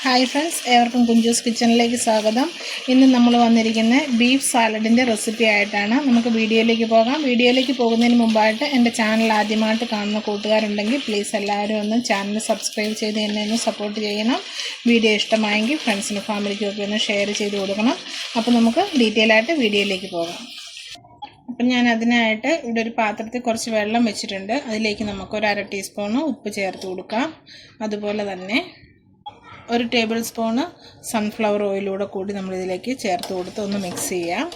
Hi friends, ഏവർക്കും കുഞ്ചൂസ് കിച്ചണിലേക്ക് സ്വാഗതം. ഇന്ന് നമ്മൾ വന്നിരിക്കുന്ന ബീഫ് സാലഡിൻ്റെ റെസിപ്പി ആയിട്ടാണ്. നമുക്ക് വീഡിയോയിലേക്ക് പോകാം. വീഡിയോയിലേക്ക് പോകുന്നതിന് മുമ്പായിട്ട് എൻ്റെ ചാനൽ ആദ്യമായിട്ട് കാണുന്ന കൂട്ടുകാരുണ്ടെങ്കിൽ പ്ലീസ് എല്ലാവരും ഒന്ന് ചാനൽ സബ്സ്ക്രൈബ് ചെയ്ത് എന്നെ ഒന്ന് സപ്പോർട്ട് ചെയ്യണം. വീഡിയോ ഇഷ്ടമായെങ്കിൽ ഫ്രണ്ട്സിനും ഫാമിലിക്കും ഒക്കെ ഒന്ന് ഷെയർ ചെയ്ത് കൊടുക്കണം. അപ്പോൾ നമുക്ക് ഡീറ്റെയിൽ ആയിട്ട് വീഡിയോയിലേക്ക് പോകാം. അപ്പം ഞാൻ അതിനായിട്ട് ഇവിടെ ഒരു പാത്രത്തിൽ കുറച്ച് വെള്ളം വെച്ചിട്ടുണ്ട്. അതിലേക്ക് നമുക്കൊരു 1/2 ടീസ്പൂണ് ഉപ്പ് ചേർത്ത് കൊടുക്കാം. അതുപോലെ തന്നെ 1 ടേബിൾ സ്പൂണ് സൺഫ്ലവർ ഓയിലൂടെ കൂടി നമ്മളിതിലേക്ക് ചേർത്ത് കൊടുത്ത് ഒന്ന് മിക്സ് ചെയ്യാം.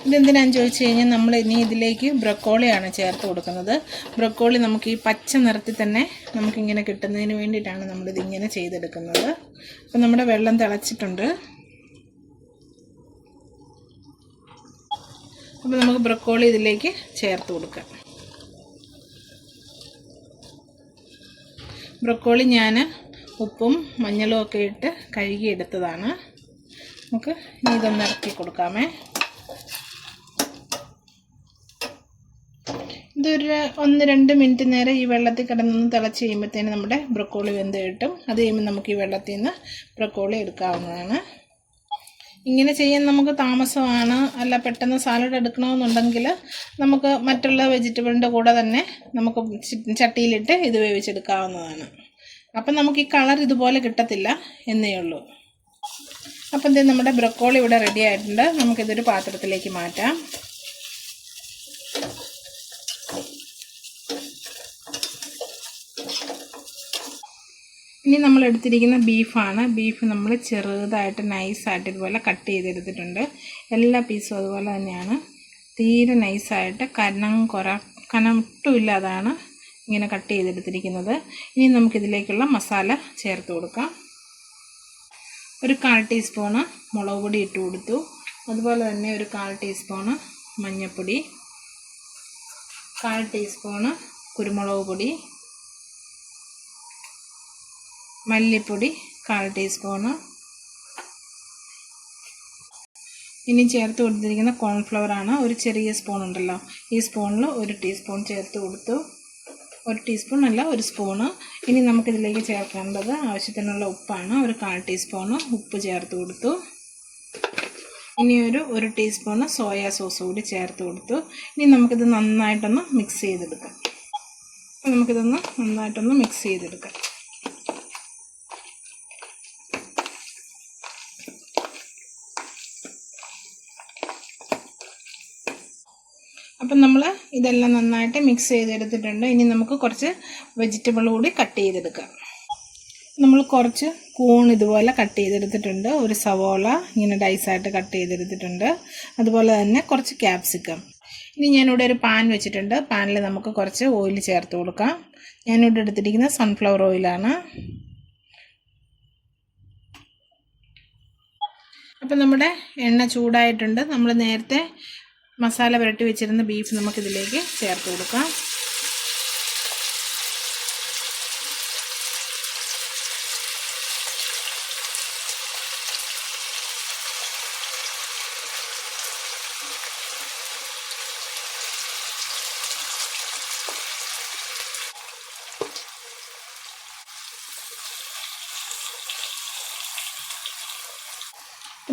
ഇതെന്തിനാണെന്ന് ചോദിച്ചു കഴിഞ്ഞാൽ നമ്മൾ ഇനി ഇതിലേക്ക് ബ്രക്കോളിയാണ് ചേർത്ത് കൊടുക്കുന്നത്. ബ്രക്കോളി നമുക്ക് ഈ പച്ച നിറത്തിൽ തന്നെ നമുക്കിങ്ങനെ കിട്ടുന്നതിന് വേണ്ടിയിട്ടാണ് നമ്മളിതിങ്ങനെ ചെയ്തെടുക്കുന്നത്. അപ്പം നമ്മുടെ വെള്ളം തിളച്ചിട്ടുണ്ട്. അപ്പോൾ നമുക്ക് ബ്രക്കോളി ഇതിലേക്ക് ചേർത്ത് കൊടുക്കാം. ബ്രക്കോളി ഞാൻ ഉപ്പും മഞ്ഞളും ഒക്കെ ഇട്ട് കഴുകിയെടുത്തതാണ്. നമുക്ക് ഇനി ഇതൊന്ന് ഇറക്കി കൊടുക്കാമേ. ഇതൊരു 1-2 മിനിറ്റ് നേരം ഈ വെള്ളത്തിൽ കിടന്നൊന്ന് തിളച്ച് കഴിയുമ്പോഴത്തേന് നമ്മുടെ ബ്രക്കോളി വെന്ത് കിട്ടും. അത് കഴിയുമ്പോൾ നമുക്ക് ഈ വെള്ളത്തിൽ നിന്ന് ബ്രക്കോളി എടുക്കാവുന്നതാണ്. ഇങ്ങനെ ചെയ്യാൻ നമുക്ക് താമസമാണ്. അല്ല പെട്ടെന്ന് സാലഡ് എടുക്കണമെന്നുണ്ടെങ്കിൽ നമുക്ക് മറ്റുള്ള വെജിറ്റബിളിൻ്റെ കൂടെ തന്നെ നമുക്ക് ചട്ടിയിലിട്ട് ഇത് വേവിച്ചെടുക്കാവുന്നതാണ്. അപ്പം നമുക്ക് ഈ കളർ ഇതുപോലെ കിട്ടത്തില്ല എന്നേ ഉള്ളൂ. അപ്പം ഇത് നമ്മുടെ ബ്രക്കോളി ഇവിടെ റെഡി ആയിട്ടുണ്ട്. നമുക്കിതൊരു പാത്രത്തിലേക്ക് മാറ്റാം. ഇനി നമ്മൾ എടുത്തിരിക്കുന്ന ബീഫാണ്. ബീഫ് നമ്മൾ ചെറുതായിട്ട് നൈസായിട്ട് ഇതുപോലെ കട്ട് ചെയ്തെടുത്തിട്ടുണ്ട്. എല്ലാ പീസും അതുപോലെ തന്നെയാണ്. തീരെ നൈസായിട്ട് കനമിട്ടുമില്ലാതാണ് ഇങ്ങനെ കട്ട് ചെയ്തെടുത്തിരിക്കുന്നത്. ഇനി നമുക്കിതിലേക്കുള്ള മസാല ചേർത്ത് കൊടുക്കാം. ഒരു 1/4 ടീസ്പൂണ് മുളക് പൊടി ഇട്ട് കൊടുത്തു. അതുപോലെ തന്നെ ഒരു 1/4 ടീസ്പൂണ് മഞ്ഞൾപ്പൊടി, 1/4 ടീസ്പൂണ് കുരുമുളക് പൊടി, മല്ലിപ്പൊടി 1/4 ടീസ്പൂണ്. ഇനി ചേർത്ത് കൊടുത്തിരിക്കുന്ന കോൺഫ്ലവറാണ്. ഒരു ചെറിയ സ്പൂൺ ഉണ്ടല്ലോ, ഈ സ്പൂണിൽ 1 ടീസ്പൂൺ ചേർത്ത് കൊടുത്തു. 1 ടീസ്പൂൺ അല്ല, 1 സ്പൂണ്. ഇനി നമുക്കിതിലേക്ക് ചേർക്കേണ്ടത് ആവശ്യത്തിനുള്ള ഉപ്പാണ്. ഒരു 1/4 ടീസ്പൂണ് ഉപ്പ് ചേർത്ത് കൊടുത്തു. ഇനി ഒരു 1 ടീസ്പൂണ് സോയാ സോസ് കൂടി ചേർത്ത് കൊടുത്തു. ഇനി നമുക്കിത് നന്നായിട്ടൊന്ന് മിക്സ് ചെയ്തെടുക്കാം. അപ്പോൾ നമുക്കിതൊന്ന് നന്നായിട്ടൊന്ന് മിക്സ് ചെയ്തെടുക്കാം. അപ്പം നമ്മൾ ഇതെല്ലാം നന്നായിട്ട് മിക്സ് ചെയ്തെടുത്തിട്ടുണ്ട്. ഇനി നമുക്ക് കുറച്ച് വെജിറ്റബിൾ കൂടി കട്ട് ചെയ്തെടുക്കാം. നമ്മൾ കുറച്ച് കൂൺ ഇതുപോലെ കട്ട് ചെയ്തെടുത്തിട്ടുണ്ട്. ഒരു സവോള ഇങ്ങനെ ഡൈസായിട്ട് കട്ട് ചെയ്തെടുത്തിട്ടുണ്ട്. അതുപോലെ തന്നെ കുറച്ച് ക്യാപ്സിക്കം. ഇനി ഞാനിവിടെ ഒരു പാൻ വെച്ചിട്ടുണ്ട്. പാനിൽ നമുക്ക് കുറച്ച് ഓയിൽ ചേർത്ത് കൊടുക്കാം. ഞാനിവിടെ എടുത്തിരിക്കുന്നത് സൺഫ്ലവർ ഓയിലാണ്. അപ്പം നമ്മുടെ എണ്ണ ചൂടായിട്ടുണ്ട്. നമ്മൾ നേരത്തെ മസാല പുരട്ടി വെച്ചിരുന്ന ബീഫ് നമുക്കിതിലേക്ക് ചേർത്ത് കൊടുക്കാം.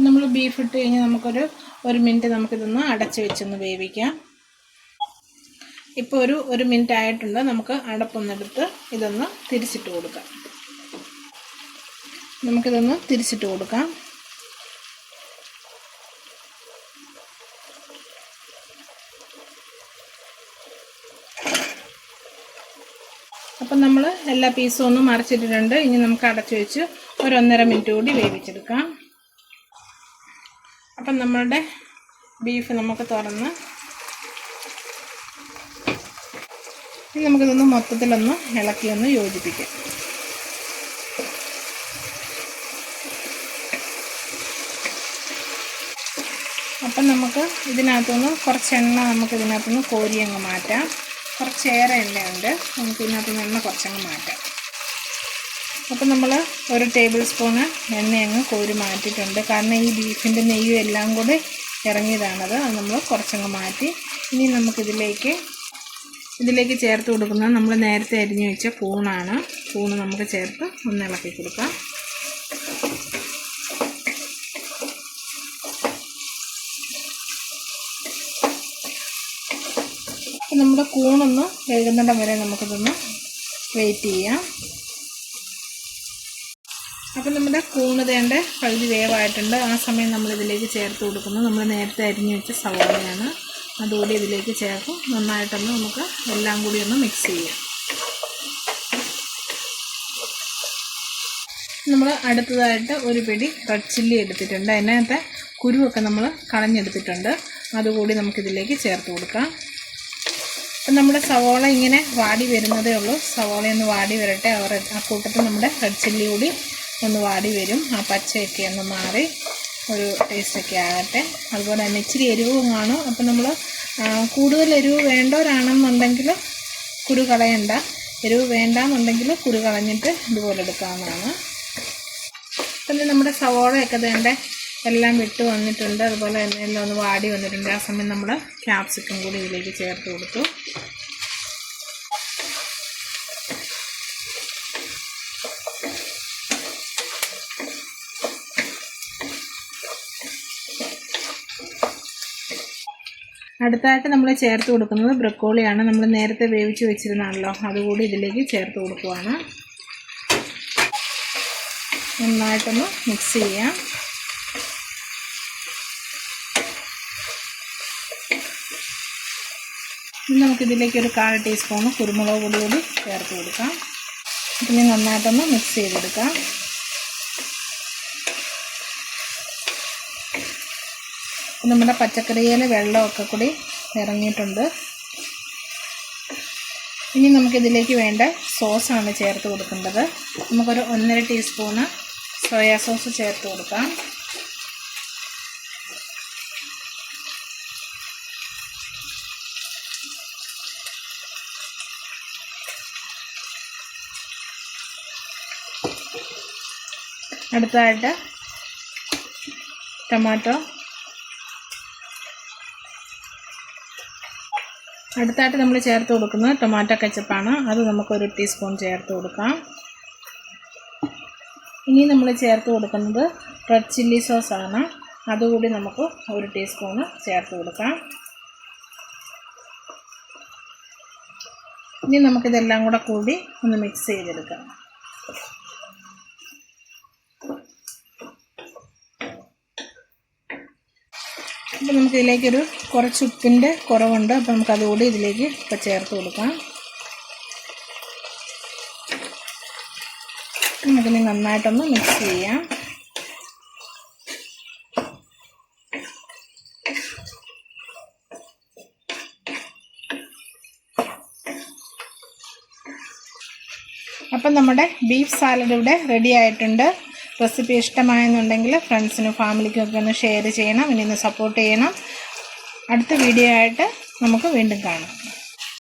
നമ്മൾ ബീഫ് ഇട്ട് കഴിഞ്ഞ് നമുക്കൊരു 1 മിനിറ്റ് നമുക്കിതൊന്ന് അടച്ച് വെച്ചൊന്ന് വേവിക്കാം. ഇപ്പോൾ ഒരു 1 മിനിറ്റ് ആയിട്ടുണ്ട്. നമുക്ക് അടപ്പൊന്നെടുത്ത് ഇതൊന്ന് തിരിച്ചിട്ട് കൊടുക്കാം. നമുക്കിതൊന്ന് തിരിച്ചിട്ട് കൊടുക്കാം. അപ്പം നമ്മൾ എല്ലാ പീസും ഒന്ന് മറിച്ചിട്ടിട്ടുണ്ട്. ഇനി നമുക്ക് അടച്ച് വെച്ച് ഒരു 1.5 മിനിറ്റ് കൂടി വേവിച്ചെടുക്കാം. അപ്പം നമ്മളുടെ ബീഫ് നമുക്ക് തുറന്ന് ഇനി നമുക്കിതൊന്ന് മൊത്തത്തിലൊന്ന് ഇളക്കിയൊന്ന് യോജിപ്പിക്കാം. അപ്പം നമുക്ക് ഇതിനകത്തുനിന്ന് കുറച്ച് എണ്ണ നമുക്കിതിനകത്തുനിന്ന് കോരി അങ്ങ് മാറ്റാം. കുറച്ചേറെ എണ്ണയുണ്ട്, നമുക്ക് ഇതിനകത്തുനിന്ന് എണ്ണ കുറച്ചങ്ങ് മാറ്റാം. അപ്പം നമ്മൾ 1 ടേബിൾ സ്പൂണ് എണ്ണ അങ്ങ് കോരി മാറ്റിയിട്ടുണ്ട്. കാരണം ഈ ബീഫിൻ്റെ നെയ്യും എല്ലാം കൂടി ഇറങ്ങിയതാണത്. അത് നമ്മൾ കുറച്ചങ്ങ് മാറ്റി. ഇനി നമുക്കിതിലേക്ക് ചേർത്ത് കൊടുക്കുന്നത് നമ്മൾ നേരത്തെ അരിഞ്ഞു വെച്ച കൂണാണ്. കൂണ് നമുക്ക് ചേർത്ത് ഒന്ന് ഇളക്കി കൊടുക്കാം. നമ്മുടെ കൂണൊന്ന് വേകുന്നിടം വരെ നമുക്കിതൊന്ന് വെയിറ്റ് ചെയ്യാം. അപ്പം നമ്മുടെ കൂണ് തേണ്ട പകുതി വേവായിട്ടുണ്ട്. ആ സമയം നമ്മളിതിലേക്ക് ചേർത്ത് കൊടുക്കുന്നു നമ്മൾ നേരത്തെ അരിഞ്ഞു വെച്ച സവാളയാണ്. അതുകൂടി ഇതിലേക്ക് ചേർത്ത് നന്നായിട്ടൊന്ന് നമുക്ക് എല്ലാം കൂടി ഒന്ന് മിക്സ് ചെയ്യാം. നമ്മൾ അടുത്തതായിട്ട് ഒരു പിടി റെഡ് ചില്ലി എടുത്തിട്ടുണ്ട്. അതിനകത്തെ കുരുവൊക്കെ നമ്മൾ കളഞ്ഞെടുത്തിട്ടുണ്ട്. അതുകൂടി നമുക്കിതിലേക്ക് ചേർത്ത് കൊടുക്കാം. അപ്പം നമ്മുടെ സവോള ഇങ്ങനെ വാടി വരുന്നതേ ഉള്ളൂ. സവോളയൊന്ന് വാടി വരട്ടെ. ആ കൂട്ടത്തിൽ നമ്മുടെ റെഡ് ചില്ലി കൂടി ഒന്ന് വാടി വരും. ആ പച്ചയൊക്കെ ഒന്ന് മാറി ഒരു ടേസ്റ്റൊക്കെ ആകട്ടെ. അതുപോലെ തന്നെ ഇച്ചിരി എരിവും കാണും. അപ്പം നമ്മൾ കൂടുതൽ എരിവ് വേണ്ടവരാണെന്നുണ്ടെങ്കിൽ കുരു കളയണ്ട. എരിവ് വേണ്ടാന്നുണ്ടെങ്കിൽ കുരു കളഞ്ഞിട്ട് ഇതുപോലെ എടുക്കാവുന്നതാണ്. അപ്പം നമ്മുടെ സവോളയൊക്കെ വേണ്ട എല്ലാം വിട്ട് വന്നിട്ടുണ്ട്. അതുപോലെ എല്ലാം ഒന്ന് വാടി വന്നിട്ടുണ്ട്. ആ സമയം നമ്മൾ ക്യാപ്സിക്കം കൂടി ഇതിലേക്ക് ചേർത്ത് കൊടുത്തു. അടുത്തായിട്ട് നമ്മൾ ചേർത്ത് കൊടുക്കുന്നത് ബ്രക്കോളിയാണ്. നമ്മൾ നേരത്തെ വേവിച്ച് വെച്ചിരുന്നാണല്ലോ, അതുകൂടി ഇതിലേക്ക് ചേർത്ത് കൊടുക്കുവാണ്. നന്നായിട്ടൊന്ന് മിക്സ് ചെയ്യാം. ഇനി നമുക്കിതിലേക്ക് ഒരു 1/4 ടീസ്പൂൺ കുരുമുളക് പൊടി കൂടി ചേർത്ത് കൊടുക്കാം. ഇനി നന്നായിട്ടൊന്ന് മിക്സ് ചെയ്തെടുക്കാം. നമ്മുടെ പച്ചക്കറിയിൽ വെള്ളമൊക്കെ കൂടി ഇറങ്ങിയിട്ടുണ്ട്. ഇനി നമുക്കിതിലേക്ക് വേണ്ട സോസാണ് ചേർത്ത് കൊടുക്കേണ്ടത്. നമുക്കൊരു 1.5 ടീസ്പൂണ് സോയാ സോസ് ചേർത്ത് കൊടുക്കാം. അടുത്തതായിട്ട് നമ്മൾ ചേർത്ത് കൊടുക്കുന്നത് ടൊമാറ്റോ കെച്ചപ്പാണ്. അത് നമുക്കൊരു ടീസ്പൂൺ ചേർത്ത് കൊടുക്കാം. ഇനി നമ്മൾ ചേർത്ത് കൊടുക്കുന്നത് റെഡ് ചില്ലി സോസാണ്. അതുകൂടി നമുക്ക് ഒരു ടീസ്പൂണ് ചേർത്ത് കൊടുക്കാം. ഇനി നമുക്കിതെല്ലാം കൂടി ഒന്ന് മിക്സ് ചെയ്തെടുക്കാം. അപ്പോൾ നമുക്കിതിലേക്കൊരു കുറച്ച് ഉപ്പിൻ്റെ കുറവുണ്ട്. അപ്പോൾ നമുക്കതുകൂടി ഇതിലേക്ക് ഇപ്പോൾ ചേർത്ത് കൊടുക്കാം. നമുക്കിനി നന്നായിട്ടൊന്ന് മിക്സ് ചെയ്യാം. അപ്പം നമ്മുടെ ബീഫ് സാലഡ് ഇവിടെ റെഡി ആയിട്ടുണ്ട്. റെസിപ്പി ഇഷ്ടമായെന്നുണ്ടെങ്കിൽ ഫ്രണ്ട്സിനും ഫാമിലിക്കും ഒക്കെ ഒന്ന് ഷെയർ ചെയ്യണം. ഇനി ഒന്ന് സപ്പോർട്ട് ചെയ്യണം. അടുത്ത വീഡിയോ ആയിട്ട് നമുക്ക് വീണ്ടും കാണാം.